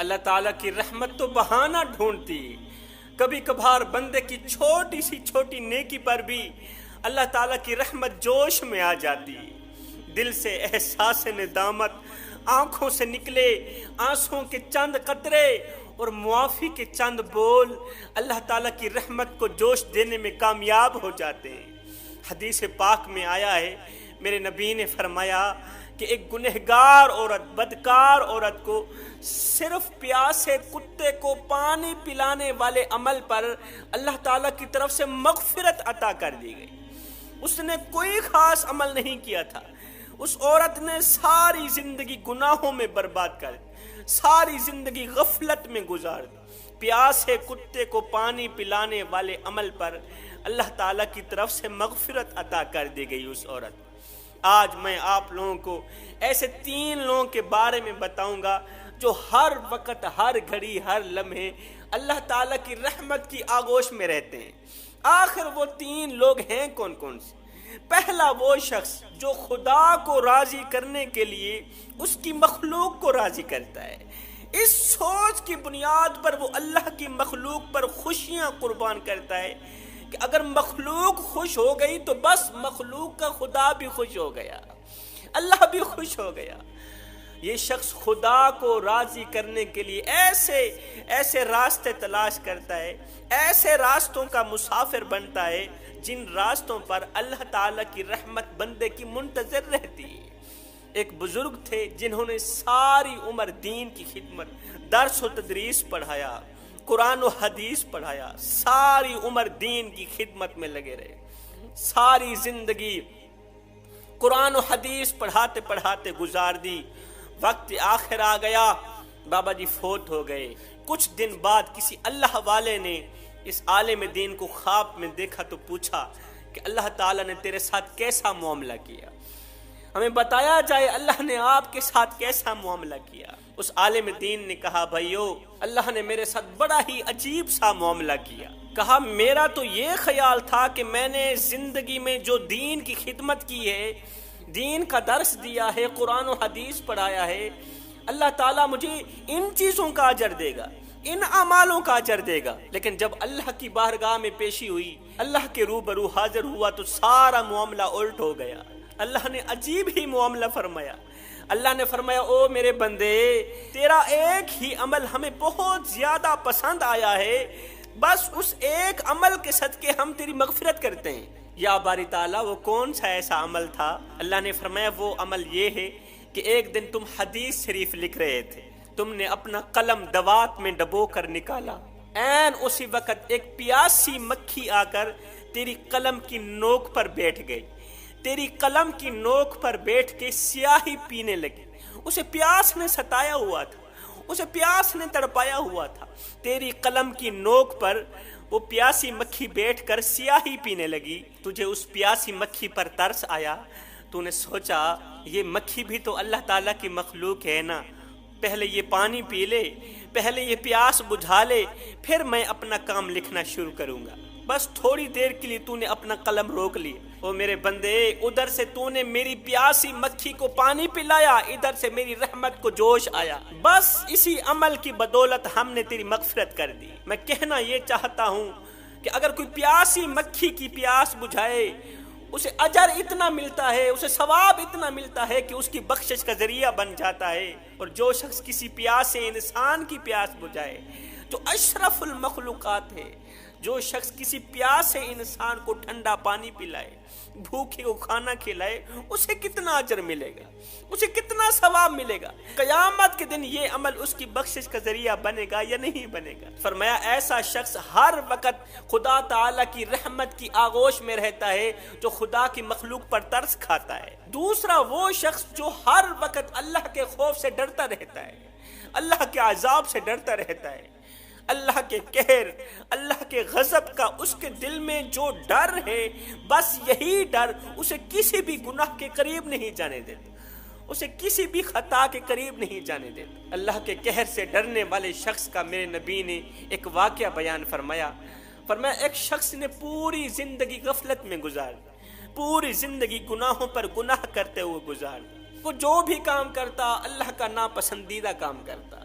اللہ تعالیٰ کی رحمت تو بہانہ ڈھونڈتی، کبھی کبھار بندے کی چھوٹی سی چھوٹی نیکی پر بھی اللہ تعالیٰ کی رحمت جوش میں آ جاتی، دل سے احساس ندامت، آنکھوں سے نکلے آنسوں کے چند قطرے اور معافی کے چند بول اللہ تعالیٰ کی رحمت کو جوش دینے میں کامیاب ہو جاتے ہیں۔ حدیث پاک میں آیا ہے، میرے نبی نے فرمایا کہ ایک گنہگار عورت، بدکار عورت کو صرف پیاسے کتے کو پانی پلانے والے عمل پر اللہ تعالیٰ کی طرف سے مغفرت عطا کر دی گئی۔ اس نے کوئی خاص عمل نہیں کیا تھا، اس عورت نے ساری زندگی گناہوں میں برباد کر دی، ساری زندگی غفلت میں گزار دی۔ پیاسے کتے کو پانی پلانے والے عمل پر اللہ تعالیٰ کی طرف سے مغفرت عطا کر دی گئی اس عورت۔ آج میں آپ لوگوں کو ایسے 3 لوگوں کے بارے میں بتاؤں گا جو ہر وقت، ہر گھڑی، ہر لمحے اللہ تعالیٰ کی رحمت کی آغوش میں رہتے ہیں۔ آخر وہ 3 لوگ ہیں کون کون سے؟ پہلا وہ شخص جو خدا کو راضی کرنے کے لیے اس کی مخلوق کو راضی کرتا ہے، اس سوچ کی بنیاد پر وہ اللہ کی مخلوق پر خوشیاں قربان کرتا ہے کہ اگر مخلوق خوش ہو گئی تو بس مخلوق کا خدا بھی خوش ہو گیا، اللہ بھی خوش ہو گیا۔ یہ شخص خدا کو راضی کرنے کے لیے ایسے راستے تلاش کرتا ہے، ایسے راستوں کا مسافر بنتا ہے جن راستوں پر اللہ تعالیٰ کی رحمت بندے کی منتظر رہتی ہے۔ ایک بزرگ تھے جنہوں نے ساری عمر دین کی خدمت، درس و تدریس پڑھایا، قرآن و حدیث پڑھایا، ساری عمر دین کی خدمت میں لگے رہے، ساری زندگی قرآن و حدیث پڑھاتے پڑھاتے گزار دی۔ وقت آخر آ گیا، بابا جی فوت ہو گئے۔ کچھ دن بعد کسی اللہ والے نے اس عالم دین کو خواب میں دیکھا تو پوچھا کہ اللہ تعالیٰ نے تیرے ساتھ کیسا معاملہ کیا، ہمیں بتایا جائے اللہ نے آپ کے ساتھ کیسا معاملہ کیا۔ اس عالم دین نے کہا، بھائیو اللہ نے میرے ساتھ بڑا ہی عجیب سا معاملہ کیا۔ کہا میرا تو یہ خیال تھا کہ میں نے زندگی میں جو دین کی خدمت کی ہے، دین کا درس دیا ہے، قرآن و حدیث پڑھایا ہے، اللہ تعالیٰ مجھے ان چیزوں کا اجر دے گا، ان اعمالوں کا اجر دے گا۔ لیکن جب اللہ کی بارگاہ میں پیشی ہوئی، اللہ کے روبرو حاضر ہوا تو سارا معاملہ الٹ ہو گیا۔ اللہ نے عجیب ہی معاملہ فرمایا۔ اللہ نے فرمایا، او میرے بندے، تیرا ایک ہی عمل ہمیں بہت زیادہ پسند آیا ہے، بس اس ایک عمل کے صدقے ہم تیری مغفرت کرتے ہیں۔ یا باری تعالیٰ وہ کون سا ایسا عمل تھا؟ اللہ نے فرمایا وہ عمل یہ ہے کہ ایک دن تم حدیث شریف لکھ رہے تھے، تم نے اپنا قلم دوات میں ڈبو کر نکالا، عین اسی وقت ایک پیاسی مکھی آ کر تیری قلم کی نوک پر بیٹھ گئی، تیری قلم کی نوک پر بیٹھ کے سیاہی پینے لگی۔ اسے پیاس نے ستایا ہوا تھا، اسے پیاس نے تڑپایا ہوا تھا۔ تیری قلم کی نوک پر وہ پیاسی مکھی بیٹھ کر سیاہی پینے لگی۔ تجھے اس پیاسی مکھی پر ترس آیا، تو نے سوچا یہ مکھی بھی تو اللہ تعالیٰ کی مخلوق ہے نا، پہلے یہ پانی پی لے، پہلے یہ پیاس بجھا لے، پھر میں اپنا کام لکھنا شروع کروں گا۔ بس تھوڑی دیر کے لیے تو نے اپنا قلم روک لی۔ او میرے بندے، ادھر سے تو نے میری پیاسی مکھی کو پانی پلایا، ادھر سے میری رحمت کو جوش آیا، بس اسی عمل کی بدولت ہم نے تیری مغفرت کر دی۔ میں کہنا یہ چاہتا ہوں کہ اگر کوئی پیاسی مکھی کی پیاس بجھائے، اسے اجر اتنا ملتا ہے، اسے ثواب اتنا ملتا ہے کہ اس کی بخشش کا ذریعہ بن جاتا ہے۔ اور جو شخص کسی پیاسے انسان کی پیاس بجھائے، جو اشرف المخلوقات ہے، جو شخص کسی پیاسے انسان کو ٹھنڈا پانی پلائے، بھوکے کو کھانا کھلائے، اسے کتنا اجر ملے گا، اسے کتنا ثواب ملے گا۔ قیامت کے دن یہ عمل اس کی بخشش کا ذریعہ بنے گا یا نہیں بنے گا؟ فرمایا ایسا شخص ہر وقت خدا تعالیٰ کی رحمت کی آغوش میں رہتا ہے جو خدا کی مخلوق پر ترس کھاتا ہے۔ دوسرا وہ شخص جو ہر وقت اللہ کے خوف سے ڈرتا رہتا ہے، اللہ کے عذاب سے ڈرتا رہتا ہے، اللہ کے قہر، اللہ کے غضب کا اس کے دل میں جو ڈر ہے، بس یہی ڈر اسے کسی بھی گناہ کے قریب نہیں جانے دیتا، اسے کسی بھی خطا کے قریب نہیں جانے دیتا۔ اللہ کے قہر سے ڈرنے والے شخص کا میرے نبی نے ایک واقعہ بیان فرمایا۔ ایک شخص نے پوری زندگی غفلت میں گزار دی، پوری زندگی گناہوں پر گناہ کرتے ہوئے گزار دی۔ وہ جو بھی کام کرتا اللہ کا ناپسندیدہ کام کرتا،